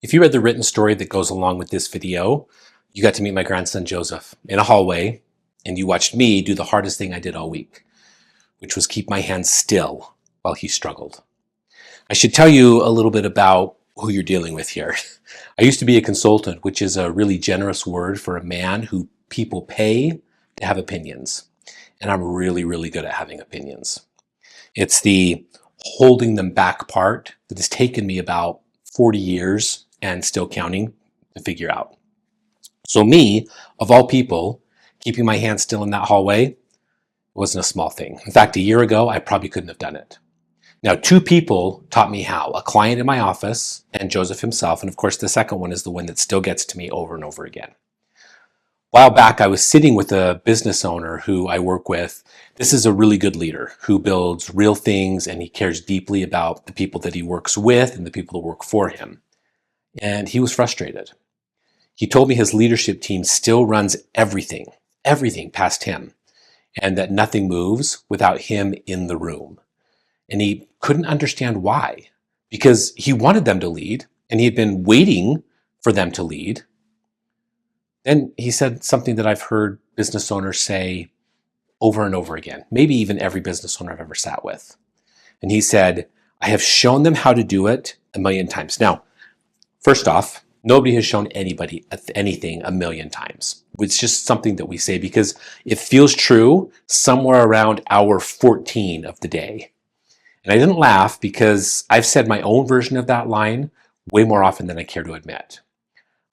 If you read the written story that goes along with this video, you got to meet my grandson Joseph in a hallway, and you watched me do the hardest thing I did all week, which was keep my hands still while he struggled. I should tell you a little bit about who you're dealing with here. I used to be a consultant, which is a really generous word for a man who people pay to have opinions. And I'm really, really good at having opinions. It's the holding them back part that has taken me about 40 years and still counting to figure out. So me, of all people, keeping my hands still in that hallway wasn't a small thing. In fact, a year ago, I probably couldn't have done it. Now, two people taught me how, a client in my office and Joseph himself. And of course, the second one is the one that still gets to me over and over again. A while back, I was sitting with a business owner who I work with. This is a really good leader who builds real things, and he cares deeply about the people that he works with and the people that work for him. And he was frustrated. He told me his leadership team still runs everything past him, and that nothing moves without him in the room. And he couldn't understand why, because he wanted them to lead, and he had been waiting for them to lead. Then he said something that I've heard business owners say over and over again, maybe even every business owner I've ever sat with. And he said, I have shown them how to do it a million times. Now, first off, nobody has shown anybody anything a million times. It's just something that we say because it feels true somewhere around hour 14 of the day. And I didn't laugh because I've said my own version of that line way more often than I care to admit.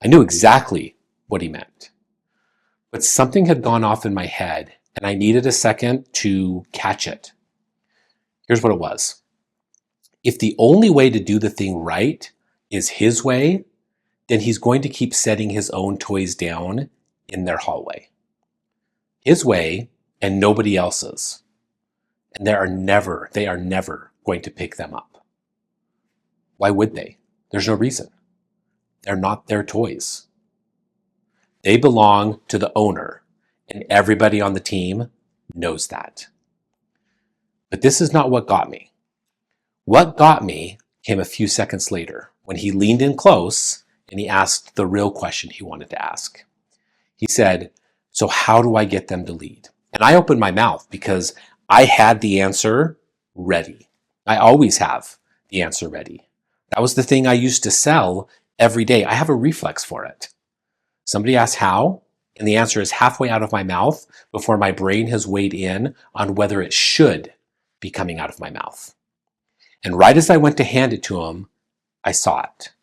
I knew exactly what he meant. But something had gone off in my head, and I needed a second to catch it. Here's what it was. If the only way to do the thing right is his way, then he's going to keep setting his own toys down in their hallway. His way and nobody else's. And they are never going to pick them up. Why would they? There's no reason. They're not their toys. They belong to the owner, and everybody on the team knows that. But this is not what got me. What got me came a few seconds later when he leaned in close and he asked the real question he wanted to ask. He said, so how do I get them to lead? And I opened my mouth because I had the answer ready. I always have the answer ready. That was the thing I used to sell every day. I have a reflex for it. Somebody asks how, and the answer is halfway out of my mouth before my brain has weighed in on whether it should be coming out of my mouth. And right as I went to hand it to him, I saw it.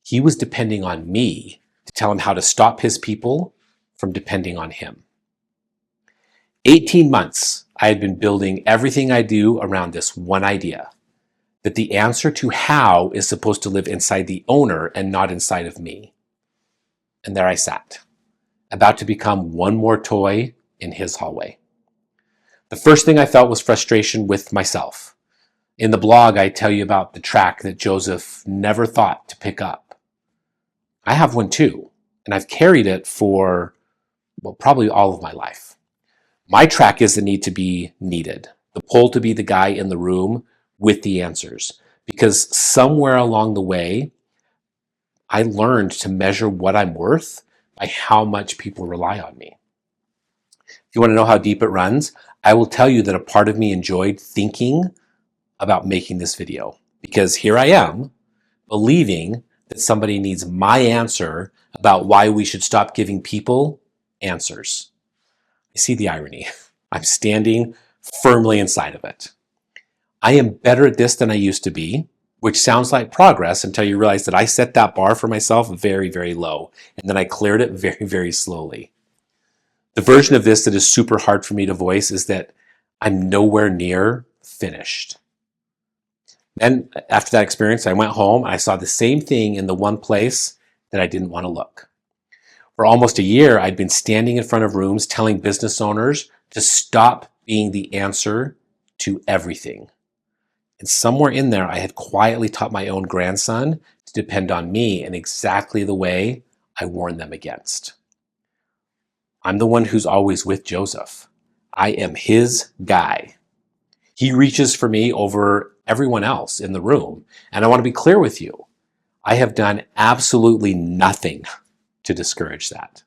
He was depending on me to tell him how to stop his people from depending on him. 18 months I had been building everything I do around this one idea, that the answer to how is supposed to live inside the owner and not inside of me. And there I sat, about to become one more toy in his hallway. The first thing I felt was frustration with myself. In the blog, I tell you about the track that Joseph never thought to pick up. I have one too, and I've carried it for, probably all of my life. My track is the need to be needed, the pull to be the guy in the room with the answers. Because somewhere along the way, I learned to measure what I'm worth by how much people rely on me. If you want to know how deep it runs, I will tell you that a part of me enjoyed thinking about making this video. Because here I am, believing that somebody needs my answer about why we should stop giving people answers. You see the irony. I'm standing firmly inside of it. I am better at this than I used to be, which sounds like progress until you realize that I set that bar for myself very, very low, and then I cleared it very, very slowly. The version of this that is super hard for me to voice is that I'm nowhere near finished. Then after that experience, I went home and I saw the same thing in the one place that I didn't want to look. For almost a year, I'd been standing in front of rooms telling business owners to stop being the answer to everything. And somewhere in there, I had quietly taught my own grandson to depend on me in exactly the way I warned them against. I'm the one who's always with Joseph. I am his guy. He reaches for me over everyone else in the room. And I want to be clear with you. I have done absolutely nothing to discourage that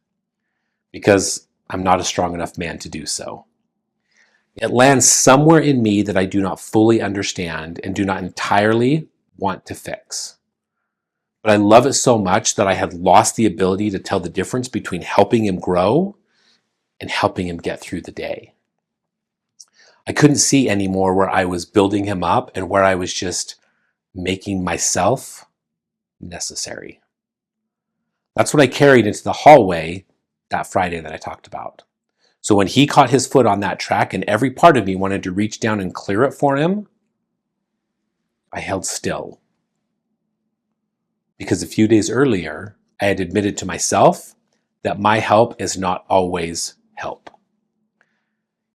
because I'm not a strong enough man to do so. It lands somewhere in me that I do not fully understand and do not entirely want to fix. But I love it so much that I had lost the ability to tell the difference between helping him grow and helping him get through the day. I couldn't see anymore where I was building him up and where I was just making myself necessary. That's what I carried into the hallway that Friday that I talked about. So when he caught his foot on that track and every part of me wanted to reach down and clear it for him, I held still. Because a few days earlier, I had admitted to myself that my help is not always help.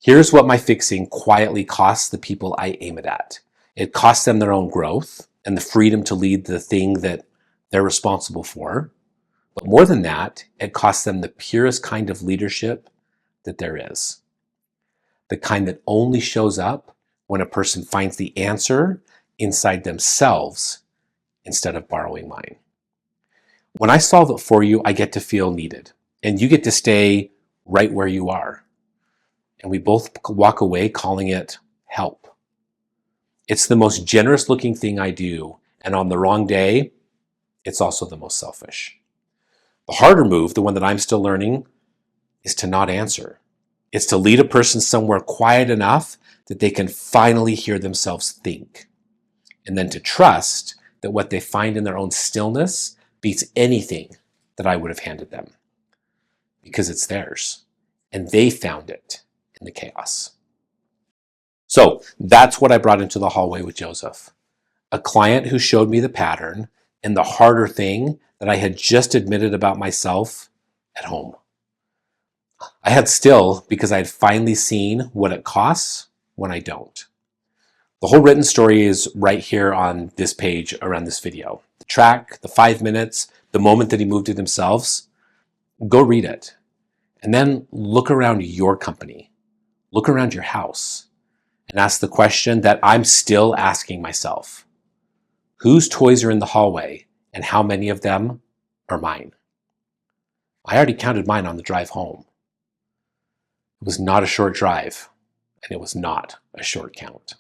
Here's what my fixing quietly costs the people I aim it at. It costs them their own growth and the freedom to lead the thing that they're responsible for. But more than that, it costs them the purest kind of leadership that there is. The kind that only shows up when a person finds the answer inside themselves instead of borrowing mine. When I solve it for you, I get to feel needed, and you get to stay right where you are. And we both walk away calling it help. It's the most generous looking thing I do, and on the wrong day, it's also the most selfish. The harder move, the one that I'm still learning, is to not answer. It's to lead a person somewhere quiet enough that they can finally hear themselves think. And then to trust that what they find in their own stillness beats anything that I would have handed them. Because it's theirs. And they found it in the chaos. So that's what I brought into the hallway with Joseph. A client who showed me the pattern and the harder thing that I had just admitted about myself at home. I had still because I had finally seen what it costs when I don't. The whole written story is right here on this page around this video. The track, the 5 minutes, the moment that he moved it himself. Go read it. And then look around your company. Look around your house and ask the question that I'm still asking myself. Whose toys are in the hallway and how many of them are mine? I already counted mine on the drive home. It was not a short drive, and it was not a short count.